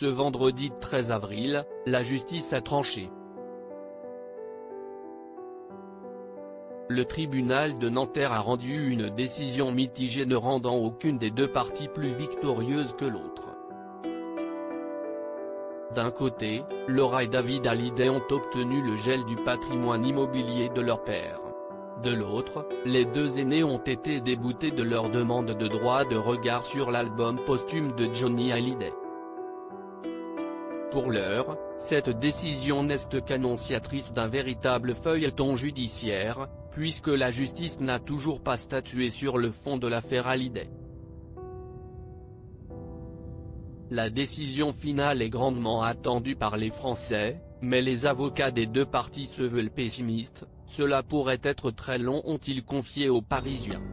Ce vendredi 13 avril, la justice a tranché. Le tribunal de Nanterre a rendu une décision mitigée ne rendant aucune des deux parties plus victorieuse que l'autre. D'un côté, Laura et David Hallyday ont obtenu le gel du patrimoine immobilier de leur père. De l'autre, les deux aînés ont été déboutés de leur demande de droit de regard sur l'album posthume de Johnny Hallyday. Pour l'heure, cette décision n'est qu'annonciatrice d'un véritable feuilleton judiciaire, puisque la justice n'a toujours pas statué sur le fond de l'affaire Hallyday. La décision finale est grandement attendue par les Français, mais les avocats des deux parties se veulent pessimistes. Cela pourrait être très long, ont-ils confié aux Parisiens.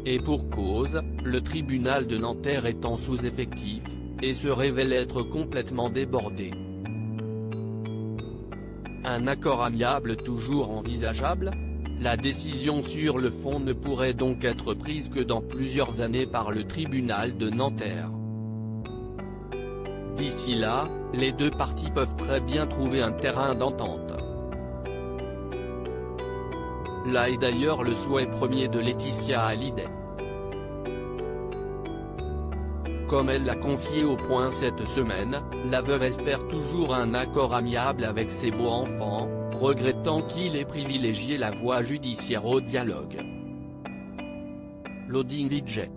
Et pour cause, le tribunal de Nanterre est en sous-effectif, et se révèle être complètement débordé. Un accord amiable toujours envisageable ? La décision sur le fond ne pourrait donc être prise que dans plusieurs années par le tribunal de Nanterre. D'ici là, les deux parties peuvent très bien trouver un terrain d'entente. Là est d'ailleurs le souhait premier de Laetitia Hallyday. Comme elle l'a confié au Point cette semaine, la veuve espère toujours un accord amiable avec ses beaux-enfants, regrettant qu'il ait privilégié la voie judiciaire au dialogue. Loading Vijay.